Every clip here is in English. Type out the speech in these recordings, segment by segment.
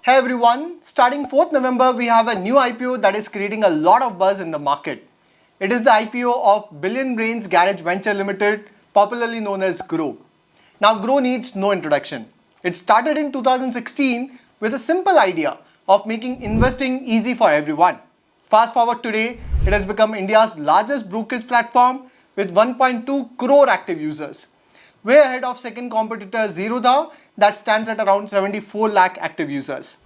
Hey everyone, starting 4th November, we have a new IPO that is creating a lot of buzz in the market. It is the IPO of Billion Brains Garage Venture Limited, popularly known as Groww. Now, Groww needs no introduction. It started in 2016 with a simple idea of making investing easy for everyone. Fast forward today, it has become India's largest brokerage platform with 1.2 crore active users, way ahead of second competitor Zerodha that stands at around 74 lakh active users.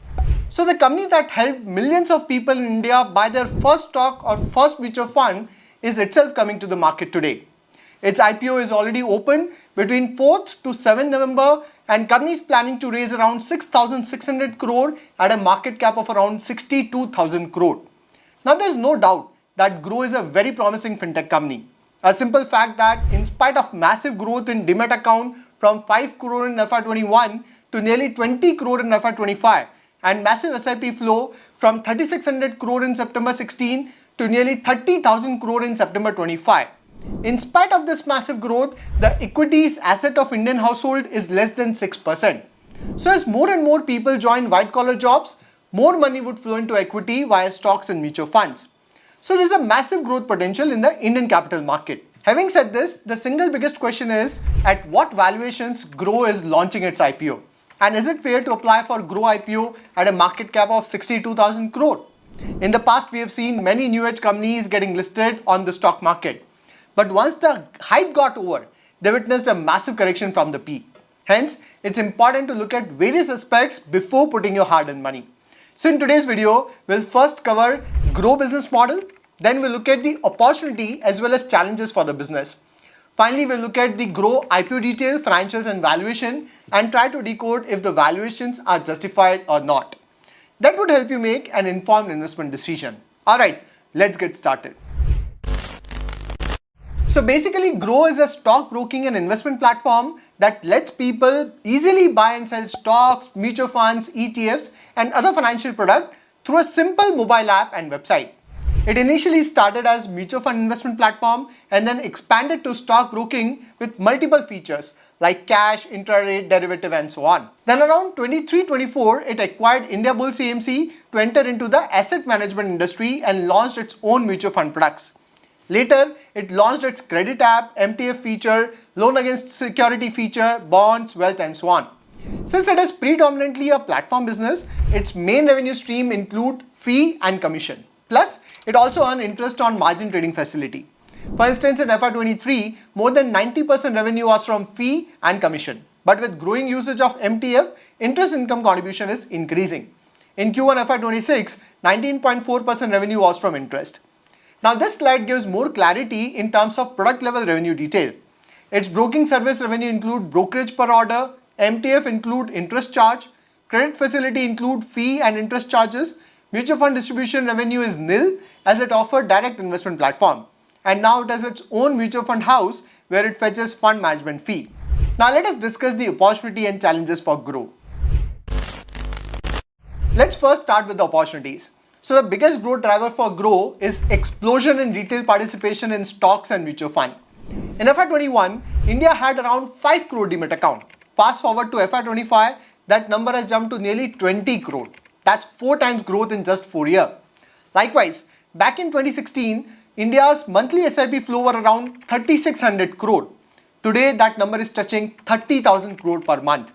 So the company that helped millions of people in India buy their first stock or first mutual fund is itself coming to the market today. Its IPO is already open between 4th to 7th November and company is planning to raise around 6,600 crore at a market cap of around 62,000 crore. Now there is no doubt that Groww is a very promising fintech company. A simple fact that in spite of massive growth in Demat account from 5 crore in FY21 to nearly 20 crore in FY25 and massive SIP flow from 3,600 crore in September 16 to nearly 30,000 crore in September 25. In spite of this massive growth, the equities asset of Indian household is less than 6%. So as more and more people join white collar jobs, more money would flow into equity via stocks and mutual funds. So there's a massive growth potential in the Indian capital market. Having said this, the single biggest question is at what valuations Groww is launching its IPO? And is it fair to apply for Groww IPO at a market cap of 62,000 crore? In the past, we have seen many new age companies getting listed on the stock market. But once the hype got over, they witnessed a massive correction from the peak. Hence, it's important to look at various aspects before putting your hard-earned money. So in today's video, we'll first cover Groww business model, then we'll look at the opportunity as well as challenges for the business. Finally, we'll look at the Groww IPO detail, financials and valuation and try to decode if the valuations are justified or not. That would help you make an informed investment decision. Alright, let's get started. So basically, Groww is a stock broking and investment platform that lets people easily buy and sell stocks, mutual funds, ETFs and other financial products through a simple mobile app and website. It initially started as mutual fund investment platform and then expanded to stock broking with multiple features like cash, intraday, derivative and so on. Then around 23-24, it acquired India Bulls AMC to enter into the asset management industry and launched its own mutual fund products. Later, it launched its credit app, MTF feature, loan against security feature, bonds, wealth and so on. Since it is predominantly a platform business, its main revenue stream include fee and commission. Plus, it also earns interest on margin trading facility. For instance, in FY23, more than 90% revenue was from fee and commission. But with growing usage of MTF, interest income contribution is increasing. In Q1 FY26, 19.4% revenue was from interest. Now this slide gives more clarity in terms of product level revenue detail. Its broking service revenue include brokerage per order, MTF include interest charge, credit facility include fee and interest charges, mutual fund distribution revenue is nil as it offered direct investment platform. And now it has its own mutual fund house where it fetches fund management fee. Now let us discuss the opportunity and challenges for Groww. Let's first start with the opportunities. So the biggest growth driver for Groww is explosion in retail participation in stocks and mutual fund. In FY21, India had around 5 crore Demat account. Fast forward to FY25, that number has jumped to nearly 20 crore. That's 4 times growth in just 4 years. Likewise, back in 2016, India's monthly SIP flow were around 3,600 crore. Today, that number is touching 30,000 crore per month.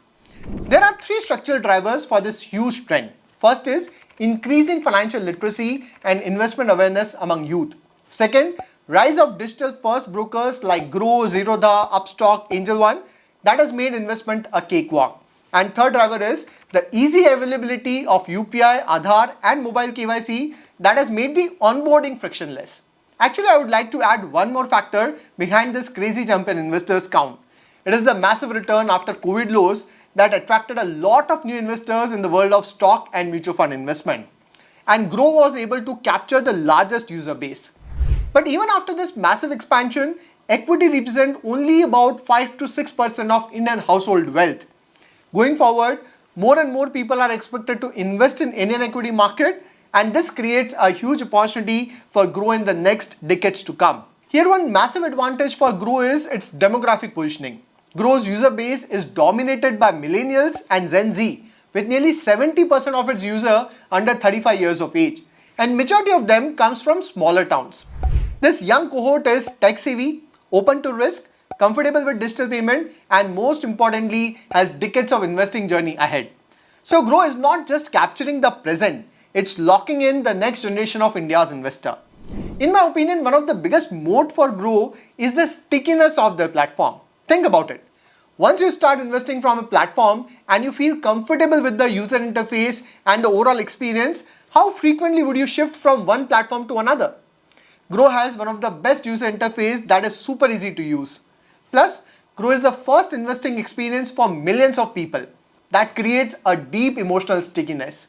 There are 3 structural drivers for this huge trend. First is increasing financial literacy and investment awareness among youth. Second, rise of digital first brokers like Groww, Zerodha, Upstock, Angel One that has made investment a cakewalk. And third driver is the easy availability of UPI, Aadhaar and mobile KYC that has made the onboarding frictionless. Actually, I would like to add one more factor behind this crazy jump in investors count. It is the massive return after COVID lows that attracted a lot of new investors in the world of stock and mutual fund investment. And Groww was able to capture the largest user base. But even after this massive expansion, equity represents only about 5 to 6% of Indian household wealth. Going forward, more and more people are expected to invest in Indian equity market and this creates a huge opportunity for Groww in the next decades to come. Here one massive advantage for Groww is its demographic positioning. Groww's user base is dominated by millennials and Gen Z, with nearly 70% of its users under 35 years of age, and majority of them comes from smaller towns. This young cohort is tech-savvy, open to risk, comfortable with digital payment, and most importantly, has decades of investing journey ahead. So Groww is not just capturing the present, it's locking in the next generation of India's investor. In my opinion, one of the biggest moat for Groww is the stickiness of the platform. Think about it. Once you start investing from a platform and you feel comfortable with the user interface and the overall experience, how frequently would you shift from one platform to another? Groww has one of the best user interface that is super easy to use. Plus, Groww is the first investing experience for millions of people. That creates a deep emotional stickiness.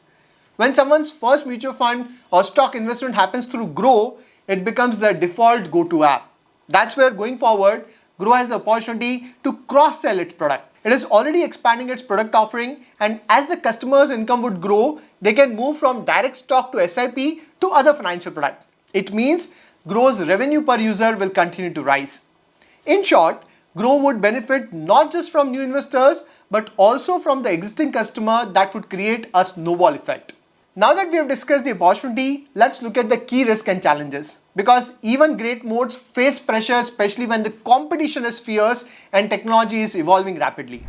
When someone's first mutual fund or stock investment happens through Groww, it becomes the default go-to app. That's where going forward, Groww has the opportunity to cross-sell its product. It is already expanding its product offering, and as the customer's income would grow, they can move from direct stock to SIP to other financial products. It means Groww's revenue per user will continue to rise. In short, Groww would benefit not just from new investors, but also from the existing customer that would create a snowball effect. Now that we have discussed the opportunity, let's look at the key risks and challenges. Because even great modes face pressure, especially when the competition is fierce and technology is evolving rapidly.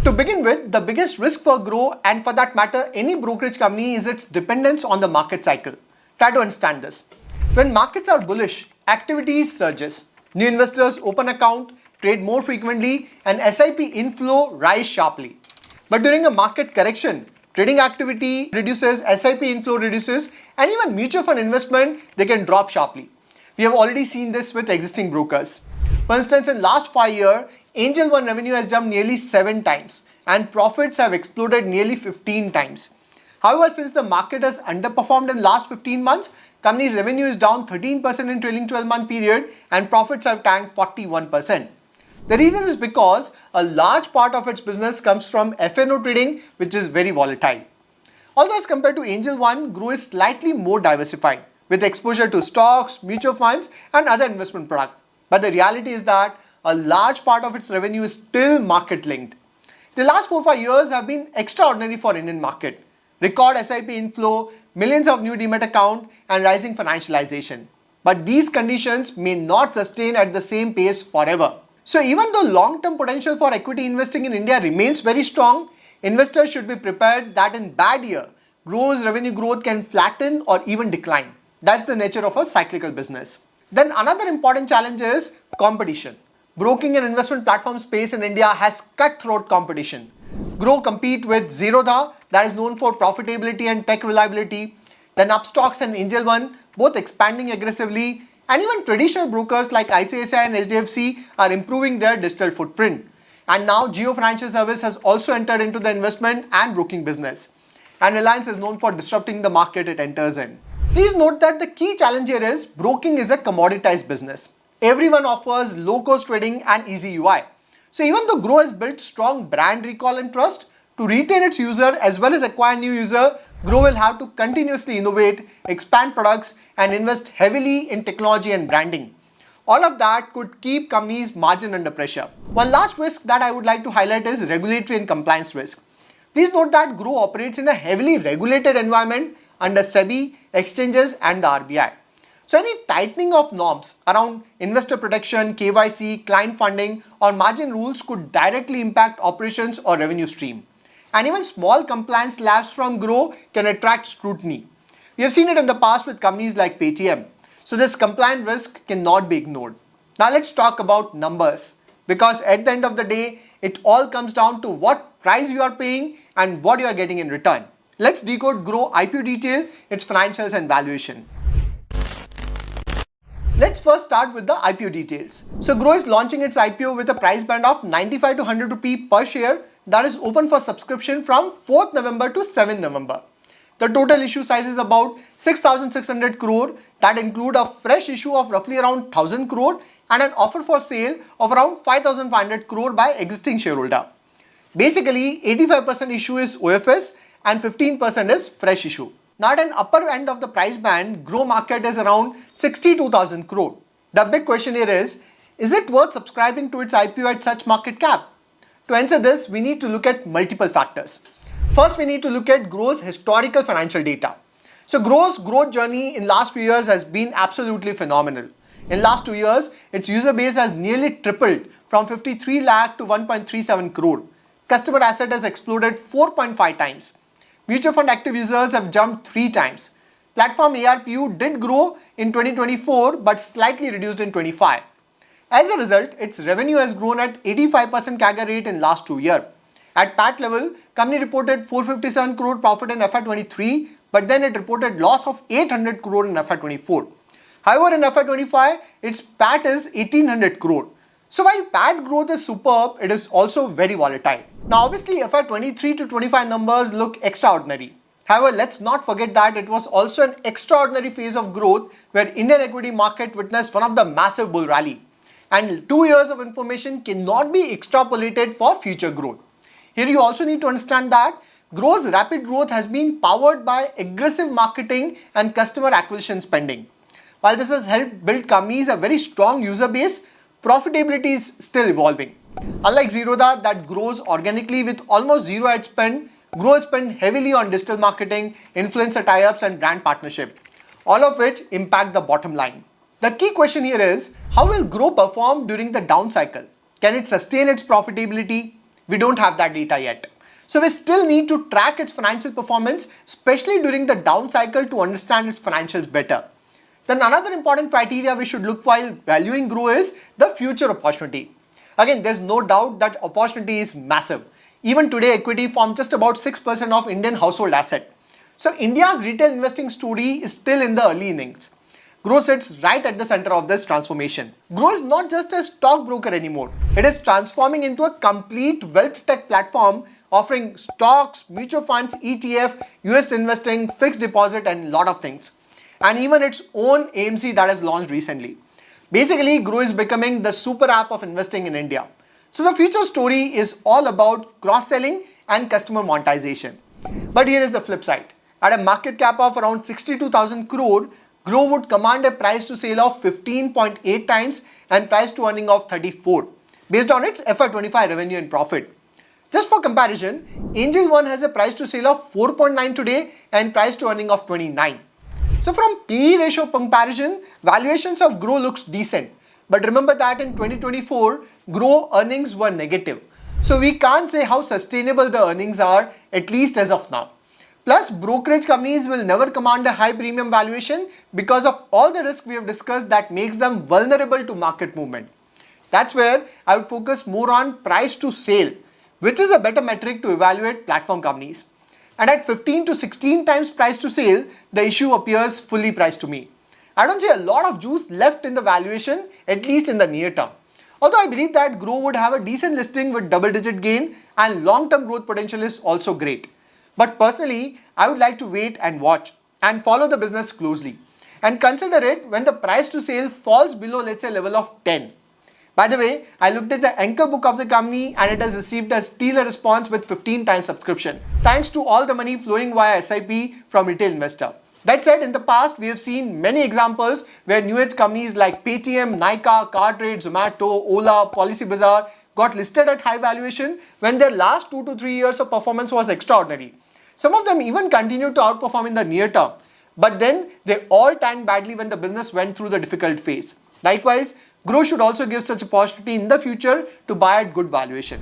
To begin with, the biggest risk for Groww, and for that matter any brokerage company, is its dependence on the market cycle. Try to understand this. When markets are bullish, activity surges. New investors open account, trade more frequently, and SIP inflow rise sharply. But during a market correction, trading activity reduces, SIP inflow reduces, and even mutual fund investment, they can drop sharply. We have already seen this with existing brokers. For instance, in last 5 years, Angel One revenue has jumped nearly 7 times and profits have exploded nearly 15 times. However, since the market has underperformed in last 15 months, company's revenue is down 13% in trailing 12-month period and profits have tanked 41%. The reason is because a large part of its business comes from F&O trading, which is very volatile. Although as compared to Angel One, Groww is slightly more diversified with exposure to stocks, mutual funds and other investment products. But the reality is that a large part of its revenue is still market linked. The last 4-5 years have been extraordinary for Indian market. Record SIP inflow, millions of new demat account and rising financialization. But these conditions may not sustain at the same pace forever. So even though long-term potential for equity investing in India remains very strong, investors should be prepared that in bad year, Groww's revenue growth can flatten or even decline. That's the nature of a cyclical business. Then another important challenge is competition. Broking and investment platform space in India has cutthroat competition. Groww compete with Zerodha, that is known for profitability and tech reliability. Then Upstocks and Angel One, both expanding aggressively. And even traditional brokers like ICICI and HDFC are improving their digital footprint. And now Jio Financial Service has also entered into the investment and broking business. And Reliance is known for disrupting the market it enters in. Please note that the key challenge here is broking is a commoditized business. Everyone offers low-cost trading and easy UI. So even though Groww has built strong brand recall and trust, to retain its user as well as acquire new user, Groww will have to continuously innovate, expand products and invest heavily in technology and branding. All of that could keep companies' margin under pressure. One last risk that I would like to highlight is regulatory and compliance risk. Please note that Groww operates in a heavily regulated environment under SEBI, exchanges and the RBI. So any tightening of norms around investor protection, KYC, client funding or margin rules could directly impact operations or revenue stream. And even small compliance lapses from Groww can attract scrutiny. We have seen it in the past with companies like Paytm. So this compliance risk cannot be ignored. Now let's talk about numbers, because at the end of the day, it all comes down to what price you are paying and what you are getting in return. Let's decode Groww IPO detail, its financials and valuation. Let's first start with the IPO details. So Groww is launching its IPO with a price band of 95 to 100 rupee per share that is open for subscription from 4th November to 7th November. The total issue size is about 6,600 crore that include a fresh issue of roughly around 1,000 crore and an offer for sale of around 5,500 crore by existing shareholder. Basically, 85% issue is OFS and 15% is fresh issue. Now at an upper end of the price band, Groww market is around 62,000 crore. The big question here is it worth subscribing to its IPO at such market cap? To answer this, we need to look at multiple factors. First, we need to look at Groww's historical financial data. So Groww's growth journey in last few years has been absolutely phenomenal. In last 2 years, its user base has nearly tripled from 53 lakh to 1.37 crore. Customer asset has exploded 4.5 times. Mutual fund active users have jumped 3 times. Platform ARPU did grow in 2024 but slightly reduced in 25. As a result, its revenue has grown at 85% CAGR rate in last 2 years. At PAT level, company reported 457 crore profit in FY23, but then it reported loss of 800 crore in FY24. However, in FY25, its PAT is 1800 crore. So while PAT growth is superb, it is also very volatile. Now obviously FY23 to 25 numbers look extraordinary. However, let's not forget that it was also an extraordinary phase of growth where Indian equity market witnessed one of the massive bull rally. And 2 years of information cannot be extrapolated for future growth. Here you also need to understand that Groww's rapid growth has been powered by aggressive marketing and customer acquisition spending. While this has helped build companies a very strong user base, profitability is still evolving. Unlike Zerodha that grows organically with almost zero ad spend, Groww spend heavily on digital marketing, influencer tie-ups and brand partnership, all of which impact the bottom line. The key question here is, how will Groww perform during the down cycle? Can it sustain its profitability? We don't have that data yet. So we still need to track its financial performance, especially during the down cycle to understand its financials better. Then another important criteria we should look while valuing Groww is the future opportunity. Again, there's no doubt that opportunity is massive. Even today, equity forms just about 6% of Indian household asset. So India's retail investing story is still in the early innings. Groww sits right at the center of this transformation. Groww is not just a stockbroker anymore. It is transforming into a complete wealth tech platform offering stocks, mutual funds, ETF, US investing, fixed deposit and lot of things. And even its own AMC that has launched recently. Basically, Groww is becoming the super app of investing in India. So the future story is all about cross-selling and customer monetization. But here is the flip side. At a market cap of around 62,000 crore, Groww would command a price to sale of 15.8 times and price to earning of 34 based on its FY25 revenue and profit. Just for comparison, Angel One has a price to sale of 4.9 today and price to earning of 29. So from PE ratio comparison, valuations of Groww looks decent. But remember that in 2024, Groww earnings were negative. So we can't say how sustainable the earnings are, at least as of now. Plus, brokerage companies will never command a high premium valuation because of all the risk we have discussed that makes them vulnerable to market movement. That's where I would focus more on price to sale, which is a better metric to evaluate platform companies. And at 15 to 16 times price to sale, the issue appears fully priced to me. I don't see a lot of juice left in the valuation, at least in the near term. Although I believe that Groww would have a decent listing with double-digit gain and long-term growth potential is also great. But personally, I would like to wait and watch and follow the business closely and consider it when the price to sale falls below, let's say, level of 10. By the way, I looked at the anchor book of the company and it has received a stellar response with 15 times subscription, thanks to all the money flowing via SIP from retail investor. That said, in the past, we have seen many examples where new age companies like Paytm, Nykaa, Cartrade, Zomato, Ola, Policybazaar got listed at high valuation when their last 2 to 3 years of performance was extraordinary. Some of them even continued to outperform in the near term, but then they all tanked badly when the business went through the difficult phase. Likewise, Groww should also give such opportunity in the future to buy at good valuation.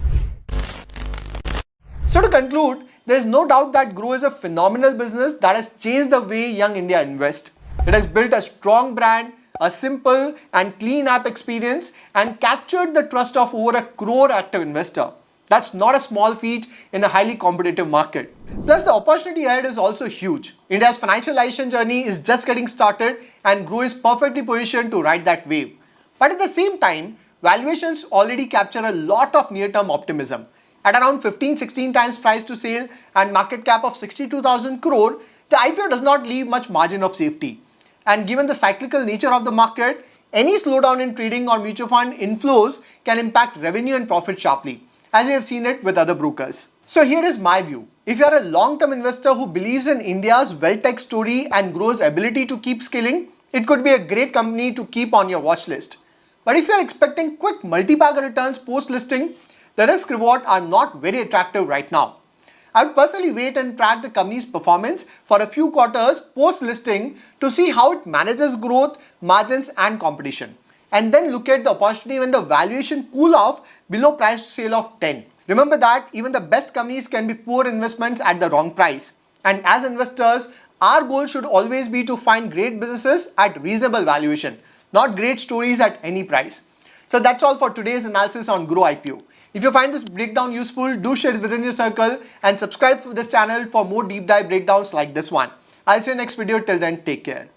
So to conclude, there is no doubt that Groww is a phenomenal business that has changed the way young India invests. It has built a strong brand, a simple and clean app experience and captured the trust of over 1 crore active investor. That's not a small feat in a highly competitive market. Plus, the opportunity ahead is also huge. India's financialization journey is just getting started and Groww is perfectly positioned to ride that wave. But at the same time, valuations already capture a lot of near-term optimism. At around 15-16 times price to sale and market cap of 62,000 crore, the IPO does not leave much margin of safety. And given the cyclical nature of the market, any slowdown in trading or mutual fund inflows can impact revenue and profit sharply, as we have seen it with other brokers. So here is my view. If you are a long-term investor who believes in India's wealth tech story and Groww's ability to keep scaling, it could be a great company to keep on your watch list. But if you are expecting quick multi-bagger returns post-listing, the risk reward are not very attractive right now. I would personally wait and track the company's performance for a few quarters post-listing to see how it manages growth, margins and competition. And then look at the opportunity when the valuation cool off below price to sale of 10. Remember that even the best companies can be poor investments at the wrong price. And as investors, our goal should always be to find great businesses at reasonable valuation, not great stories at any price. So that's all for today's analysis on Groww IPO. If you find this breakdown useful, do share it within your circle and subscribe to this channel for more deep dive breakdowns like this one. I'll see you next video. Till then, take care.